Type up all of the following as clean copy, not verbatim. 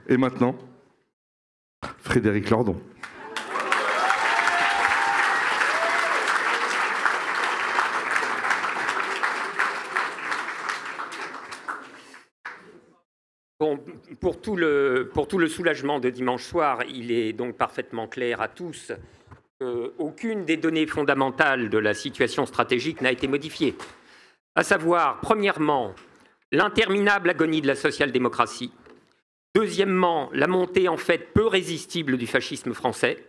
Et maintenant, Frédéric Lordon. Bon, pour tout le soulagement de dimanche soir, il est donc parfaitement clair à tous qu'aucune des données fondamentales de la situation stratégique n'a été modifiée. À savoir, premièrement, l'interminable agonie de la social-démocratie. Deuxièmement, la montée en fait peu résistible du fascisme français.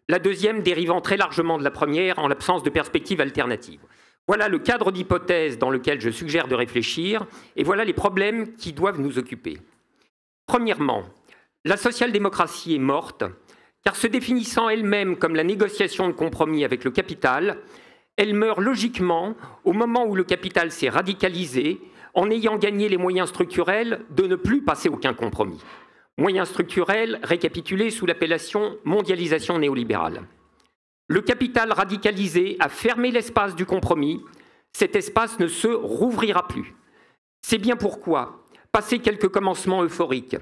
La deuxième dérivant très largement de la première en l'absence de perspectives alternatives. Voilà le cadre d'hypothèse dans lequel je suggère de réfléchir et voilà les problèmes qui doivent nous occuper. Premièrement, la social-démocratie est morte car se définissant elle-même comme la négociation de compromis avec le capital, elle meurt logiquement au moment où le capital s'est radicalisé en ayant gagné les moyens structurels de ne plus passer aucun compromis. Moyens structurels récapitulés sous l'appellation mondialisation néolibérale. Le capital radicalisé a fermé l'espace du compromis. Cet espace ne se rouvrira plus. C'est bien pourquoi, passé quelques commencements euphoriques,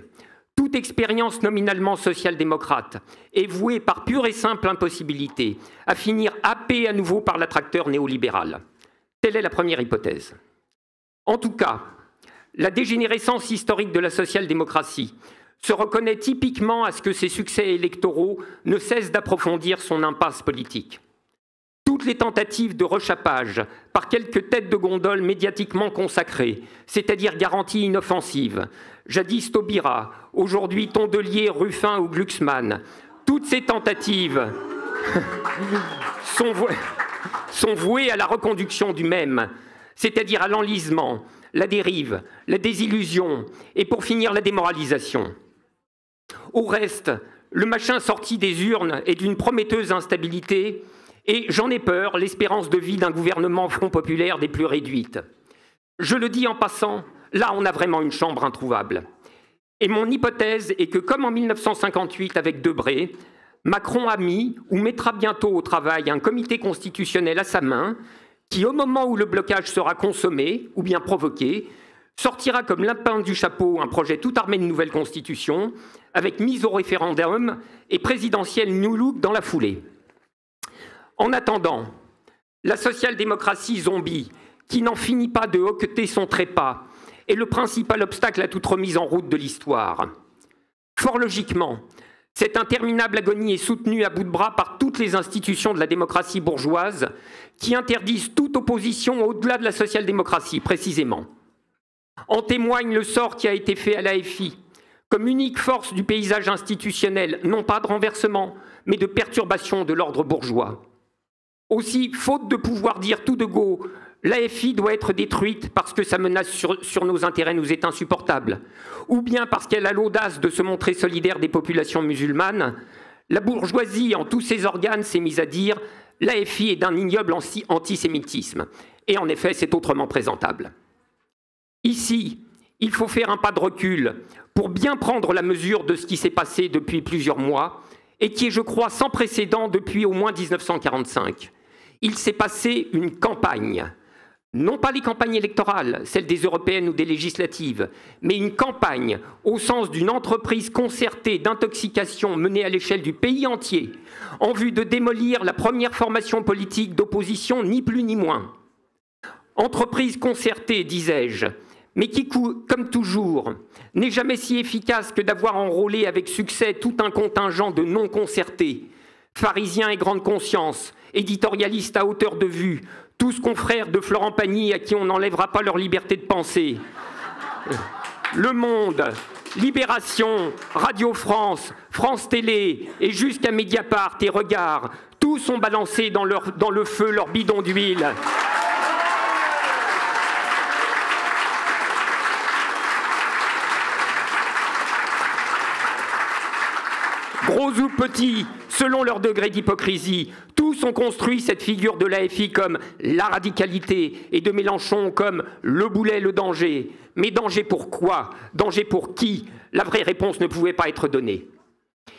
toute expérience nominalement social-démocrate est vouée par pure et simple impossibilité à finir happée à nouveau par l'attracteur néolibéral. Telle est la première hypothèse. En tout cas, la dégénérescence historique de la social-démocratie se reconnaît typiquement à ce que ses succès électoraux ne cessent d'approfondir son impasse politique. Toutes les tentatives de rechappage par quelques têtes de gondole médiatiquement consacrées, c'est-à-dire garanties inoffensives, jadis Taubira, aujourd'hui Tondelier, Ruffin ou Glucksmann, toutes ces tentatives sont vouées à la reconduction du même, c'est-à-dire à l'enlisement, la dérive, la désillusion et pour finir la démoralisation. Au reste, le machin sorti des urnes est d'une prometteuse instabilité et, j'en ai peur, l'espérance de vie d'un gouvernement Front populaire des plus réduites. Je le dis en passant, là on a vraiment une chambre introuvable. Et mon hypothèse est que, comme en 1958 avec Debré, Macron a mis ou mettra bientôt au travail un comité constitutionnel à sa main qui, au moment où le blocage sera consommé ou bien provoqué, sortira comme lapin du chapeau un projet tout armé de nouvelle constitution, avec mise au référendum et présidentielle New Look dans la foulée. En attendant, la social-démocratie zombie, qui n'en finit pas de hoqueter son trépas, est le principal obstacle à toute remise en route de l'histoire. Fort logiquement, cette interminable agonie est soutenue à bout de bras par toutes les institutions de la démocratie bourgeoise qui interdisent toute opposition au-delà de la social-démocratie, précisément. En témoigne le sort qui a été fait à l'AFI, comme unique force du paysage institutionnel, non pas de renversement, mais de perturbation de l'ordre bourgeois. Aussi, faute de pouvoir dire tout de go, l'AFI doit être détruite parce que sa menace sur nos intérêts nous est insupportable, ou bien parce qu'elle a l'audace de se montrer solidaire des populations musulmanes, la bourgeoisie en tous ses organes s'est mise à dire « l'AFI est d'un ignoble antisémitisme ». Et en effet, c'est autrement présentable. Ici, il faut faire un pas de recul pour bien prendre la mesure de ce qui s'est passé depuis plusieurs mois et qui est, je crois, sans précédent depuis au moins 1945. Il s'est passé une campagne, non pas les campagnes électorales, celles des européennes ou des législatives, mais une campagne au sens d'une entreprise concertée d'intoxication menée à l'échelle du pays entier en vue de démolir la première formation politique d'opposition, ni plus ni moins. Entreprise concertée, disais-je, mais qui, comme toujours, n'est jamais si efficace que d'avoir enrôlé avec succès tout un contingent de non-concertés, pharisiens et grande conscience, éditorialistes à hauteur de vue, tous confrères de Florent Pagny à qui on n'enlèvera pas leur liberté de penser. Le Monde, Libération, Radio France, France Télé et jusqu'à Mediapart et Regard, tous ont balancé dans le feu leur bidon d'huile. Gros ou petits, selon leur degré d'hypocrisie, tous ont construit cette figure de l'AFI comme la radicalité et de Mélenchon comme le boulet, le danger. Mais danger pour quoi? Danger pour qui? La vraie réponse ne pouvait pas être donnée.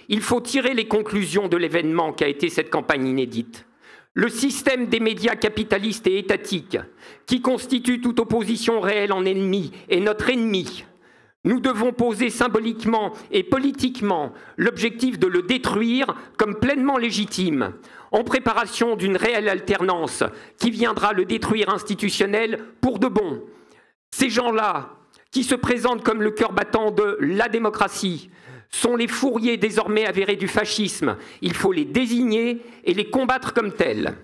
Il faut tirer les conclusions de l'événement qu'a été cette campagne inédite. Le système des médias capitalistes et étatiques, qui constitue toute opposition réelle en ennemi, est notre ennemi. Nous devons poser symboliquement et politiquement l'objectif de le détruire comme pleinement légitime, en préparation d'une réelle alternance qui viendra le détruire institutionnel pour de bon. Ces gens-là, qui se présentent comme le cœur battant de la démocratie, sont les fourriers désormais avérés du fascisme. Il faut les désigner et les combattre comme tels.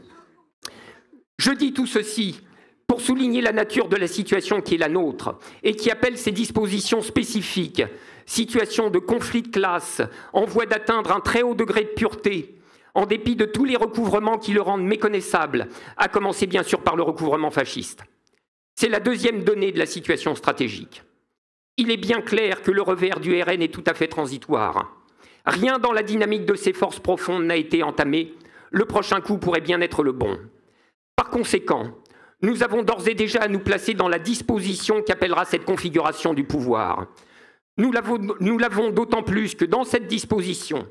Je dis tout ceci pour souligner la nature de la situation qui est la nôtre et qui appelle ces dispositions spécifiques, situation de conflit de classe, en voie d'atteindre un très haut degré de pureté, en dépit de tous les recouvrements qui le rendent méconnaissable, à commencer bien sûr par le recouvrement fasciste. C'est la deuxième donnée de la situation stratégique. Il est bien clair que le revers du RN est tout à fait transitoire. Rien dans la dynamique de ces forces profondes n'a été entamé. Le prochain coup pourrait bien être le bon. Par conséquent, nous avons d'ores et déjà à nous placer dans la disposition qu'appellera cette configuration du pouvoir. Nous l'avons d'autant plus que dans cette disposition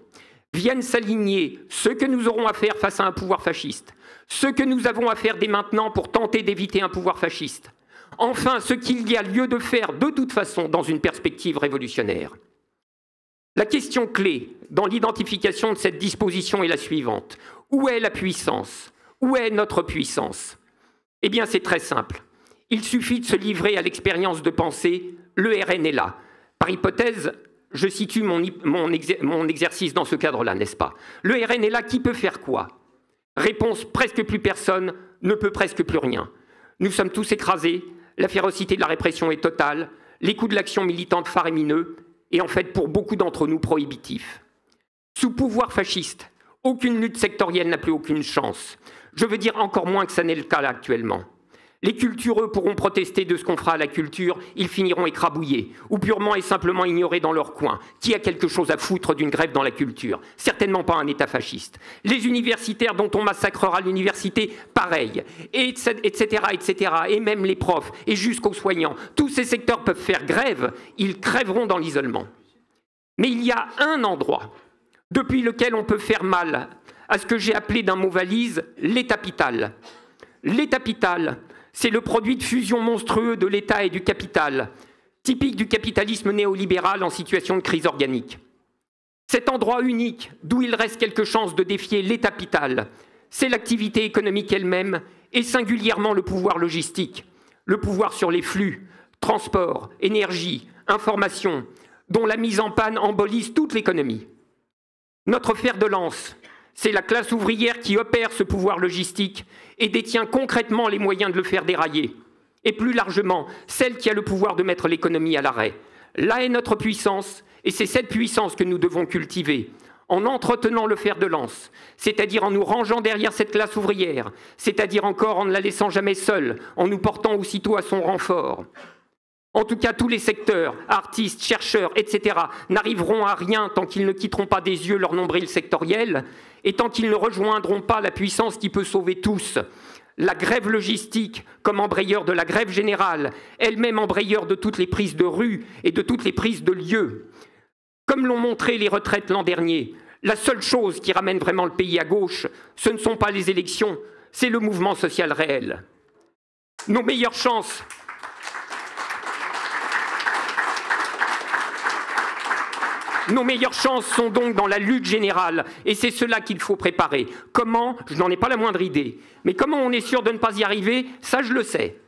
viennent s'aligner ce que nous aurons à faire face à un pouvoir fasciste, ce que nous avons à faire dès maintenant pour tenter d'éviter un pouvoir fasciste, enfin ce qu'il y a lieu de faire de toute façon dans une perspective révolutionnaire. La question clé dans l'identification de cette disposition est la suivante. Où est la puissance? Où est notre puissance? Eh bien, c'est très simple. Il suffit de se livrer à l'expérience de penser, le RN est là. Par hypothèse, je situe mon exercice dans ce cadre-là, n'est-ce pas? Le RN est là, qui peut faire quoi? Réponse, presque plus personne ne peut presque plus rien. Nous sommes tous écrasés, la férocité de la répression est totale, les coûts de l'action militante faramineux, et en fait, pour beaucoup d'entre nous, prohibitifs. Sous pouvoir fasciste, aucune lutte sectorielle n'a plus aucune chance. Je veux dire encore moins que ça n'est le cas là, actuellement. Les cultureux pourront protester de ce qu'on fera à la culture, ils finiront écrabouillés, ou purement et simplement ignorés dans leur coin. Qui a quelque chose à foutre d'une grève dans la culture? Certainement pas un État fasciste. Les universitaires dont on massacrera l'université, pareil, etc., etc., et même les profs, et jusqu'aux soignants. Tous ces secteurs peuvent faire grève, ils crèveront dans l'isolement. Mais il y a un endroit depuis lequel on peut faire mal à ce que j'ai appelé d'un mot valise l'Étapital. L'Étapital, c'est le produit de fusion monstrueux de l'État et du capital, typique du capitalisme néolibéral en situation de crise organique. Cet endroit unique, d'où il reste quelque chance de défier l'Étapital, c'est l'activité économique elle-même et singulièrement le pouvoir logistique, le pouvoir sur les flux, transport, énergie, information, dont la mise en panne embolise toute l'économie. Notre fer de lance, c'est la classe ouvrière qui opère ce pouvoir logistique et détient concrètement les moyens de le faire dérailler. Et plus largement, celle qui a le pouvoir de mettre l'économie à l'arrêt. Là est notre puissance, et c'est cette puissance que nous devons cultiver, en entretenant le fer de lance, c'est-à-dire en nous rangeant derrière cette classe ouvrière, c'est-à-dire encore en ne la laissant jamais seule, en nous portant aussitôt à son renfort. En tout cas, tous les secteurs, artistes, chercheurs, etc., n'arriveront à rien tant qu'ils ne quitteront pas des yeux leur nombril sectoriel et tant qu'ils ne rejoindront pas la puissance qui peut sauver tous. La grève logistique, comme embrayeur de la grève générale, elle-même embrayeur de toutes les prises de rue et de toutes les prises de lieux. Comme l'ont montré les retraites l'an dernier, la seule chose qui ramène vraiment le pays à gauche, ce ne sont pas les élections, c'est le mouvement social réel. Nos meilleures chances... Nos meilleures chances sont donc dans la lutte générale, et c'est cela qu'il faut préparer. Comment? Je n'en ai pas la moindre idée. Mais comment on est sûr de ne pas y arriver? Ça, je le sais.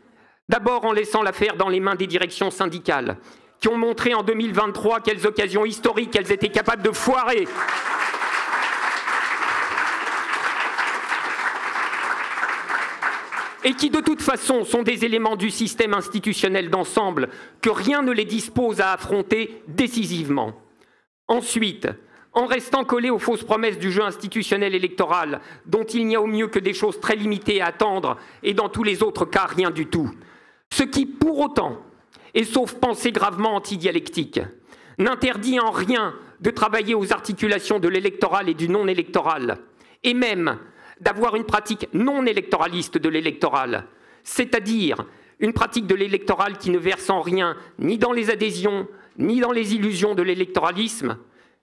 D'abord en laissant l'affaire dans les mains des directions syndicales, qui ont montré en 2023 quelles occasions historiques elles étaient capables de foirer. Et qui de toute façon sont des éléments du système institutionnel d'ensemble que rien ne les dispose à affronter décisivement. Ensuite, en restant collé aux fausses promesses du jeu institutionnel électoral, dont il n'y a au mieux que des choses très limitées à attendre, et dans tous les autres cas, rien du tout. Ce qui, pour autant, et sauf pensée gravement antidialectique, n'interdit en rien de travailler aux articulations de l'électoral et du non-électoral, et même d'avoir une pratique non électoraliste de l'électoral, c'est-à-dire une pratique de l'électoral qui ne verse en rien ni dans les adhésions, ni dans les illusions de l'électoralisme,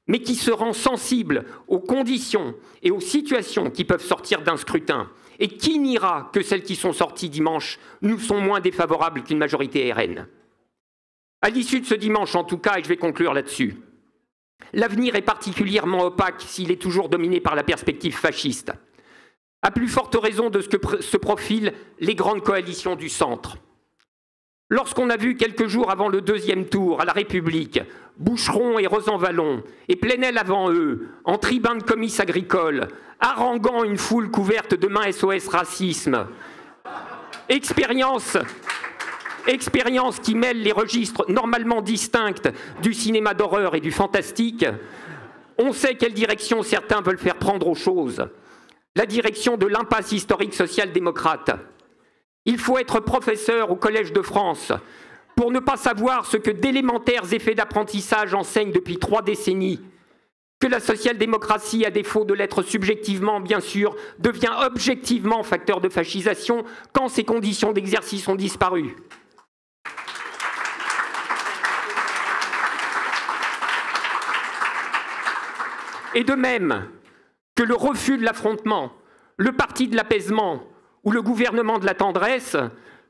mais qui se rend sensible aux conditions et aux situations qui peuvent sortir d'un scrutin, et qui niera que celles qui sont sorties dimanche nous sont moins défavorables qu'une majorité RN. À l'issue de ce dimanche, en tout cas, et je vais conclure là-dessus, l'avenir est particulièrement opaque s'il est toujours dominé par la perspective fasciste. À plus forte raison de ce que se profilent les grandes coalitions du centre. Lorsqu'on a vu quelques jours avant le deuxième tour à La République, Boucheron et Rosanvallon, et Plenel avant eux, en tribun de comices agricoles, haranguant une foule couverte de mains SOS Racisme, expérience qui mêle les registres normalement distincts du cinéma d'horreur et du fantastique, on sait quelle direction certains veulent faire prendre aux choses. La direction de l'impasse historique social-démocrate. Il faut être professeur au Collège de France pour ne pas savoir ce que d'élémentaires effets d'apprentissage enseignent depuis 3 décennies. Que la social-démocratie, à défaut de l'être subjectivement, bien sûr, devient objectivement facteur de fascisation quand ses conditions d'exercice ont disparu. Et de même que le refus de l'affrontement, le parti de l'apaisement ou le gouvernement de la tendresse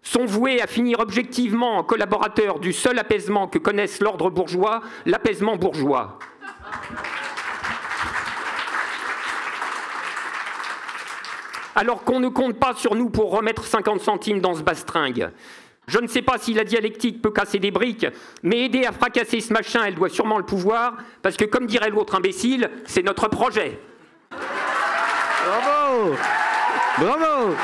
sont voués à finir objectivement en collaborateurs du seul apaisement que connaisse l'ordre bourgeois, l'apaisement bourgeois. Alors qu'on ne compte pas sur nous pour remettre 50 centimes dans ce bastringue. Je ne sais pas si la dialectique peut casser des briques, mais aider à fracasser ce machin, elle doit sûrement le pouvoir, parce que comme dirait l'autre imbécile, c'est notre projet. Bravo! Bravo!